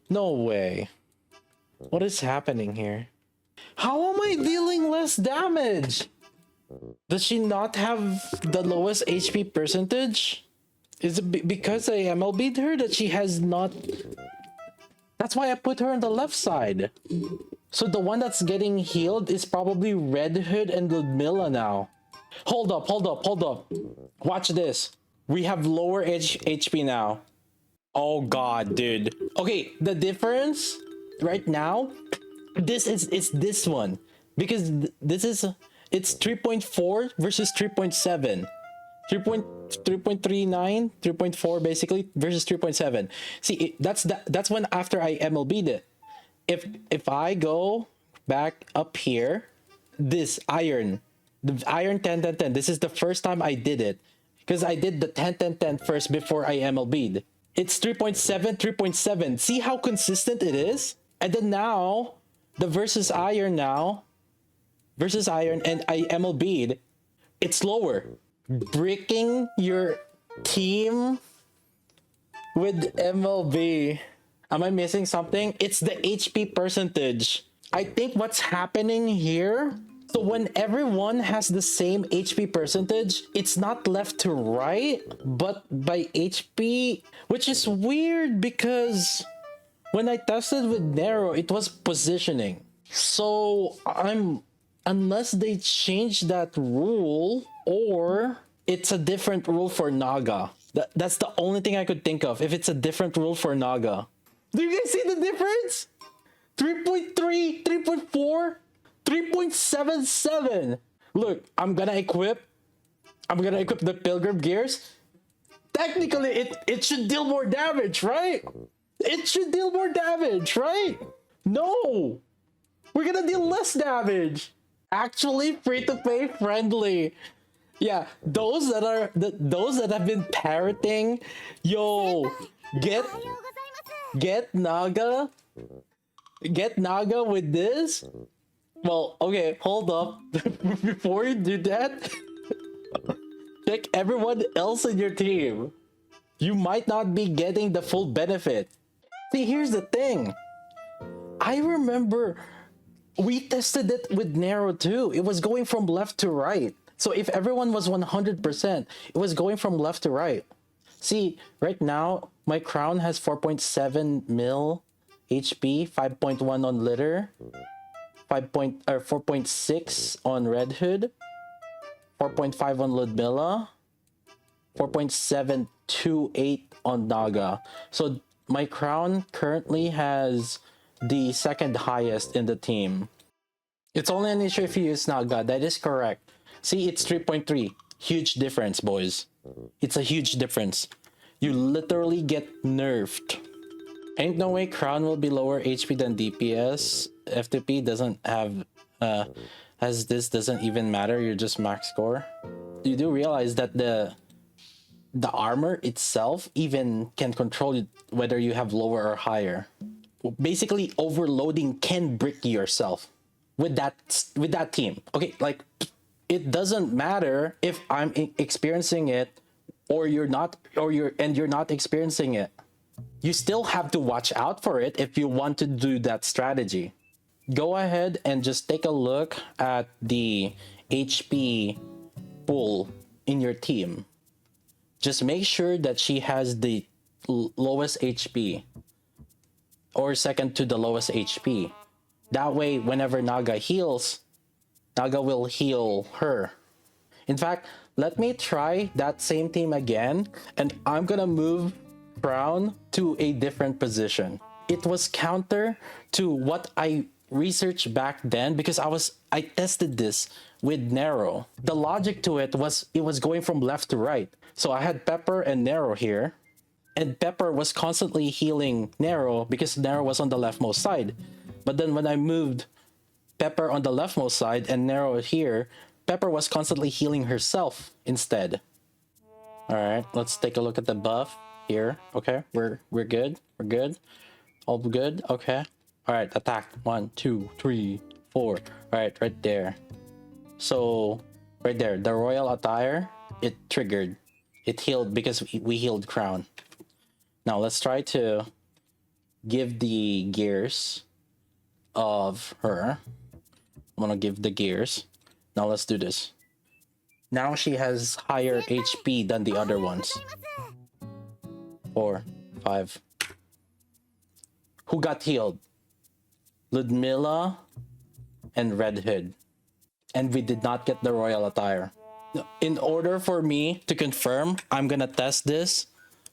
No way. What is happening here? How am I dealing less damage? Does she not have the lowest HP percentage? Is it because I MLB'd her that she has not... That's why I put her on the left side. So the one that's getting healed is probably Red Hood and Ludmilla now. Hold up. Watch this. We have lower HP now. Oh god, dude. Okay, the difference right now, it's this one. Because this is... It's 3.4 versus 3.7. 3.39, 3.4 basically versus 3.7. See, that's when after I MLB'd it. If I go back up here, this iron, the iron 10 10 10, this is the first time I did it because I did the 10 10 10 first before I MLB'd. It's 3.7, 3.7. See how consistent it is? And then now the versus iron and I MLB'd, it's lower. Bricking your team with MLB. Am I missing something? It's the HP percentage. I think what's happening here, so when everyone has the same HP percentage, it's not left to right, but by HP, which is weird because when I tested with Nero, it was positioning. So unless they change that rule, or it's a different rule for Naga. That's the only thing I could think of, if it's a different rule for Naga. Do you guys see the difference? 3.3, 3.4, 3.77. Look, I'm gonna equip the pilgrim gears. Technically, it should deal more damage, right? It should deal more damage, right? No! We're gonna deal less damage. Actually, free-to-play friendly. Yeah, those that have been parroting, yo, get Naga with this. Well, okay, hold up. Before you do that, check everyone else in your team. You might not be getting the full benefit. See, here's the thing. I remember we tested it with Nero too. It was going from left to right. So if everyone was 100%, it was going from left to right. See, right now, my crown has 4.7 mil HP, 5.1 on litter, 4.6 on Red Hood, 4.5 on Ludmilla, 4.728 on Naga. So my crown currently has the second highest in the team. It's only an issue if you use Naga. That is correct. See, it's 3.3. Huge difference, boys. It's a huge difference. You literally get nerfed. Ain't no way crown will be lower HP than DPS. FTP doesn't have as this doesn't even matter. You're just max score. You do realize that the armor itself even can control whether you have lower or higher. Basically, overloading can brick yourself with that team. Okay, like it doesn't matter if I'm experiencing it or you're not, you're not experiencing it. You still have to watch out for it if you want to do that strategy. Go ahead and just take a look at the HP pool in your team. Just make sure that she has the lowest HP or second to the lowest HP. That way, whenever Naga heals, Naga will heal her. In fact, let me try that same team again, and I'm gonna move Crown to a different position. It was counter to what I researched back then because I tested this with Nero. The logic to it was going from left to right. So I had Pepper and Nero here, and Pepper was constantly healing Nero because Nero was on the leftmost side. But then when I moved Pepper on the leftmost side and Nero here, Pepper was constantly healing herself instead. All right, let's take a look at the buff here. Okay, we're good. We're good. All good. Okay. All right, attack. 1, 2, 3, 4. All right, right there. So right there, the royal attire, it triggered. It healed because we healed Crown. Now let's try to give the gears of her. I'm gonna give the gears. Now let's do this. Now she has higher HP than the other ones. 4, 5. Who got healed? Ludmilla and Red Hood. And we did not get the royal attire. In order for me to confirm, I'm gonna test this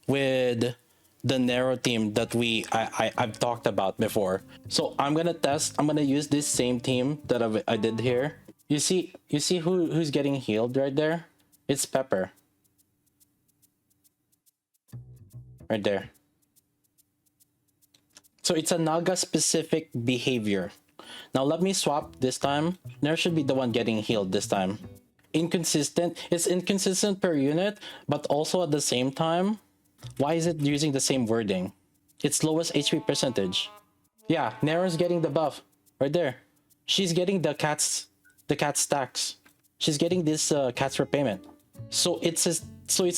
with the narrow team that I've talked about before. So I'm gonna use this same team that I did here. You see who's getting healed right there? It's Pepper. Right there. So it's a Naga specific behavior. Now let me swap this time. Nair should be the one getting healed this time. Inconsistent. It's inconsistent per unit, but also at the same time, why is it using the same wording? It's lowest HP percentage. Yeah, Nair's getting the buff right there. She's getting the cat stacks. She's getting this cat's repayment. So it's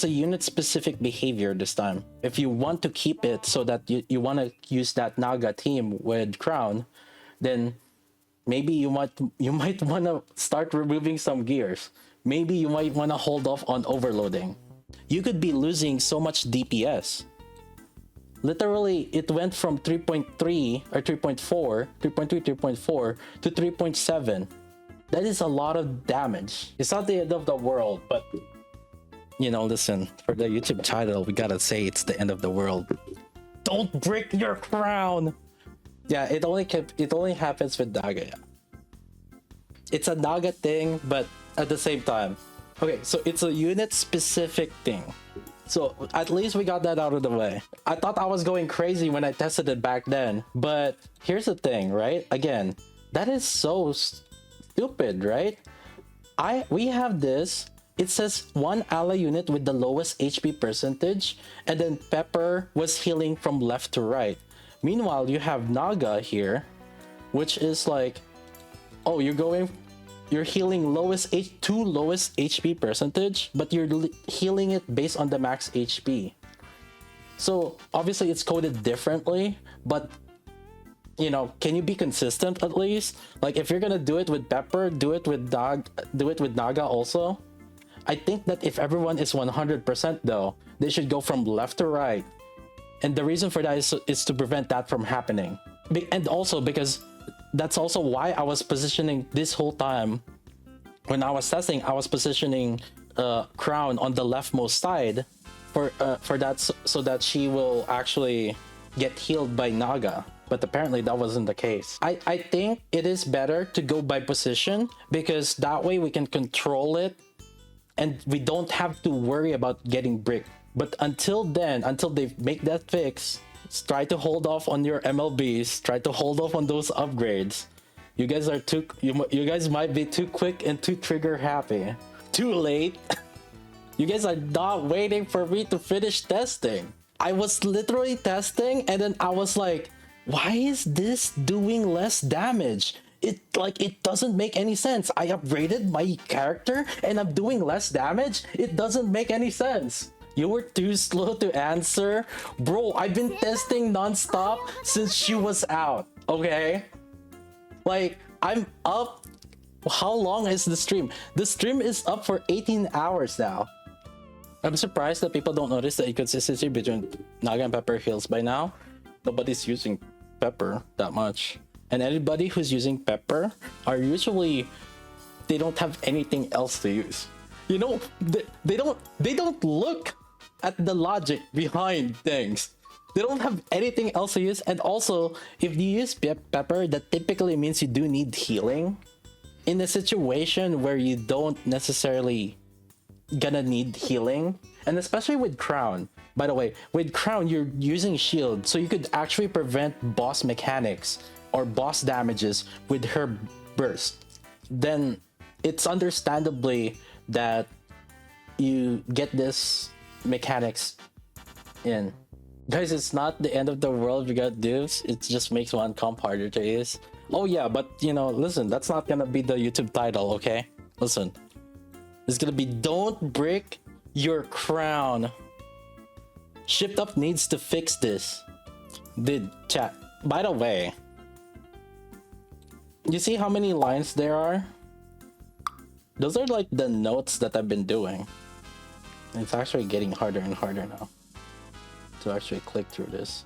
a unit specific behavior this time. If you want to keep it so that you want to use that Naga team with Crown, then maybe you might want to start removing some gears. Maybe you might want to hold off on overloading. You could be losing so much DPS. Literally, it went from 3.3 or 3.4, 3.3, 3.4 to 3.7. That is a lot of damage. It's not the end of the world, but listen, for the YouTube title, we gotta say it's the end of the world. Don't break your crown. Yeah, it only happens with Naga. It's a Naga thing, but at the same time. Okay, so it's a unit specific thing. So at least we got that out of the way. I thought I was going crazy when I tested it back then, but here's the thing, right? Again, that is so stupid, right? We have this. It says one ally unit with the lowest HP percentage, and then Pepper was healing from left to right. Meanwhile, you have Naga here, which is like, oh, you're healing lowest HP percentage, but you're healing it based on the max HP. So obviously it's coded differently, but can you be consistent at least? Like if you're gonna do it with Pepper, do it with Naga also. I think that if everyone is 100% though, they should go from left to right. And the reason for that is to prevent that from happening. And also because that's also why I was positioning this whole time. When I was testing, I was positioning Crown on the leftmost side for that, so that she will actually get healed by Naga. But apparently that wasn't the case. I think it is better to go by position, because that way we can control it and we don't have to worry about getting bricked. But until then, until they make that fix, try to hold off on your MLBs, try to hold off on those upgrades. You guys are you guys might be too quick and too trigger happy. Too late. You guys are not waiting for me to finish testing. I was literally testing and then I was like, why is this doing less damage? It doesn't make any sense. I upgraded my character and I'm doing less damage. It doesn't make any sense. You were too slow to answer. Bro, I've been testing non-stop since she was out, okay? Like, I'm up. How long is the stream? The stream is up for 18 hours now. I'm surprised that people don't notice the inconsistency between Naga and Pepper heals by now. Nobody's using Pepper that much. And anybody who's using Pepper are usually, they don't have anything else to use. They don't look at the logic behind things. They don't have anything else to use. And also, if you use Pepper, that typically means you do need healing. In a situation where you don't necessarily gonna need healing, and especially with Crown. By the way, with Crown, you're using shield, so you could actually prevent boss mechanics or boss damages with her burst. Then it's understandably that you get this mechanics in. Guys, it's not the end of the world. We got dupes. It just makes one comp harder to use. Oh yeah, but listen, that's not gonna be the YouTube title, okay? Listen, it's gonna be "Don't Break Your Crown." Shift Up needs to fix this. Did chat. By the way, you see how many lines there are? Those are like the notes that I've been doing. It's actually getting harder and harder now to actually click through this.